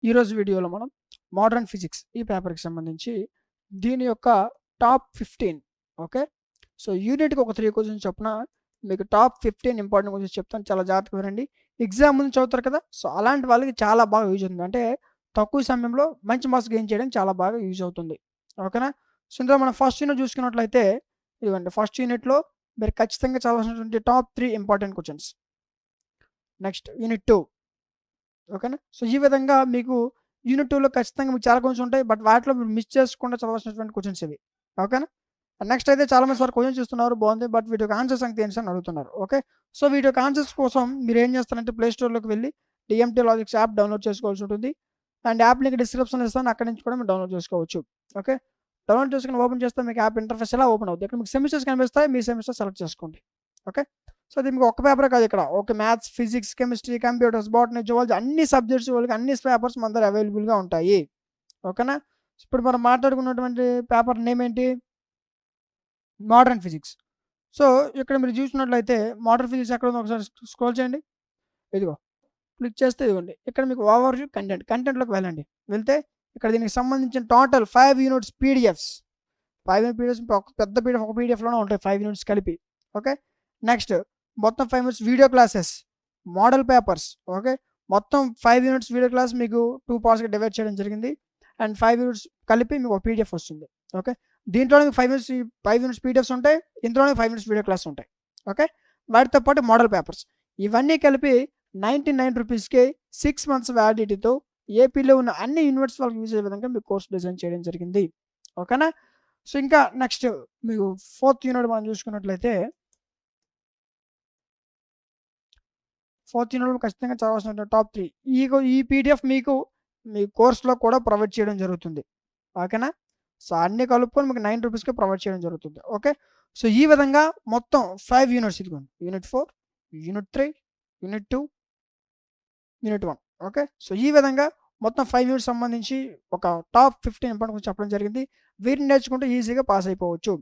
ఈరోజు వీడియోలో మనం మోడర్న్ ఫిజిక్స్ ఈ పేపర్కి సంబంధించి దీని యొక్క టాప్ 15 ఓకే. సో యూనిట్కి ఒక 3 క్వశ్చన్స్ చొప్పున మీకు టాప్ 15 ఇంపార్టెంట్ క్వశ్చన్స్ చెప్తాను, చాలా జాగ్రత్తగా వినండి. ఎగ్జామ్ ముందు చదువుతారు కదా, సో అలాంటి వాళ్ళకి చాలా బాగా యూజ్ అవుతుంది. అంటే తక్కువ సమయంలో మంచి మార్క్స్ గెయిన్ చేయడానికి చాలా బాగా యూజ్ అవుతుంది, ఓకేనా. సో ఇందులో మనం ఫస్ట్ యూనిట్ చూసుకున్నట్లయితే ఇదిగోండి, ఫస్ట్ యూనిట్లో మీరు ఖచ్చితంగా చదవాల్సినటువంటి top 3 important questions. Next unit 2, ఓకేనా. సో ఈ విధంగా మీకు యూనిట్ 2లో ఖచ్చితంగా మీకు చాలా క్వశ్చన్స్ ఉంటాయి, బట్ వాటిలో మీరు మిస్ చేసుకుండా చదవాల్సినటువంటి క్వశ్చన్స్ ఇవి, ఓకేనా. నెక్స్ట్ అయితే చాలా మంది సార్ క్వశ్చన్స్ చూస్తున్నారు బాగుంది, బట్ వీటి యొక్క ఆన్సర్స్ సంగతి ఏంటి అని అడుగుతున్నారు, ఓకే. సో వీటి యొక్క ఆన్సర్స్ కోసం మీరు ఏం చేస్తారంటే ప్లే స్టోర్లోకి వెళ్ళి డిఎంటీ లాజిక్స్ యాప్ డౌన్లోడ్ చేసుకోవాల్సి ఉంటుంది. అండ్ యాప్ లింక్ డిస్క్రిప్షన్లో ఇస్తాను, అక్కడి నుంచి కూడా మీరు డౌన్లోడ్ చేసుకోవచ్చు, ఓకే. డౌన్లోడ్ చేసుకుని ఓపెన్ చేస్తే మీకు యాప్ ఇంటర్ఫేస్ ఎలా ఓపెన్ అవుతుంది. ఇక్కడ మీకు సెమిస్టర్స్ కనిపిస్తాయి, మీ సెమిస్టర్ సెలెక్ట్ చేసుకోండి, ఓకే. సో అది మీకు ఒక పేపర్ కాదు, ఇక్కడ okay maths, physics, chemistry, computers, botany, zoology అన్ని సబ్జెక్ట్స్ వాళ్ళకి అన్ని పేపర్స్ మన దగ్గర అవైలబుల్గా ఉంటాయి, ఓకేనా. ఇప్పుడు మనం మాట్లాడుకున్నటువంటి పేపర్ నేమ్ ఏంటి, మోడర్న్ ఫిజిక్స్. సో ఇక్కడ మీరు చూసినట్లయితే మోడర్న్ ఫిజిక్స్ ఎక్కడ ఉందో ఒకసారి స్క్రోల్ చేయండి. ఇదిగో క్లిక్ చేస్తే ఇదిగోండి, ఇక్కడ మీకు ఓవర్ వ్యూ కంటెంట్లోకి వెళ్ళండి. వెళ్తే ఇక్కడ దీనికి సంబంధించిన total 5 units PDFs, 5 unit PDFs ఒక పెద్ద పీడిఎఫ్, ఒక పీడిఎఫ్లోనే ఉంటాయి 5 యూనిట్స్ కలిపి, ఓకే. నెక్స్ట్ మొత్తం 5 units video classes, model papers, okay. మొత్తం 5 యూనిట్స్ వీడియో క్లాస్ మీకు 2 పార్ట్స్గా డివైడ్ చేయడం జరిగింది. అండ్ 5 యూనిట్స్ కలిపి మీకు ఒక పీడిఎఫ్ వస్తుంది, ఓకే. దీంట్లోనే 5 యూనిట్స్ పీడిఎఫ్స్ ఉంటాయి, ఇందులోనే 5 యూనిట్స్ వీడియో క్లాస్ ఉంటాయి, ఓకే. వాటితో పాటు మోడల్ పేపర్స్ ఇవన్నీ కలిపి 99 రూపీస్కి 6 మంత్స్ వ్యాలిడిటీతో ఏపీలో ఉన్న అన్ని యూనివర్సిటీ వాళ్ళకి యూజ్ అయ్యే విధంగా మీకు కోర్స్ డిజైన్ చేయడం జరిగింది, ఓకేనా. సో ఇంకా నెక్స్ట్ మీకు 4th యూనిట్ మనం చూసుకున్నట్లయితే 4th యూనిట్ ఖచ్చితంగా చదవాల్సిన టాప్ 3 ఈ పీడిఎఫ్ మీకు మీ కోర్సులో కూడా ప్రొవైడ్ చేయడం జరుగుతుంది, ఓకేనా. సో అన్ని కలుపుకొని మీకు 9 రూపీస్కి ప్రొవైడ్ చేయడం జరుగుతుంది, ఓకే. సో ఈ విధంగా మొత్తం 5 యూనిట్స్, ఇదిగోండి unit 4, unit 3, unit 2, unit 1, okay. So ఈ విధంగా మొత్తం 5 యూనిట్స్ సంబంధించి ఒక టాప్ 15 ఇంపార్టెంట్ చెప్పడం జరిగింది. వీటిని నేర్చుకుంటే ఈజీగా పాస్ అయిపోవచ్చు.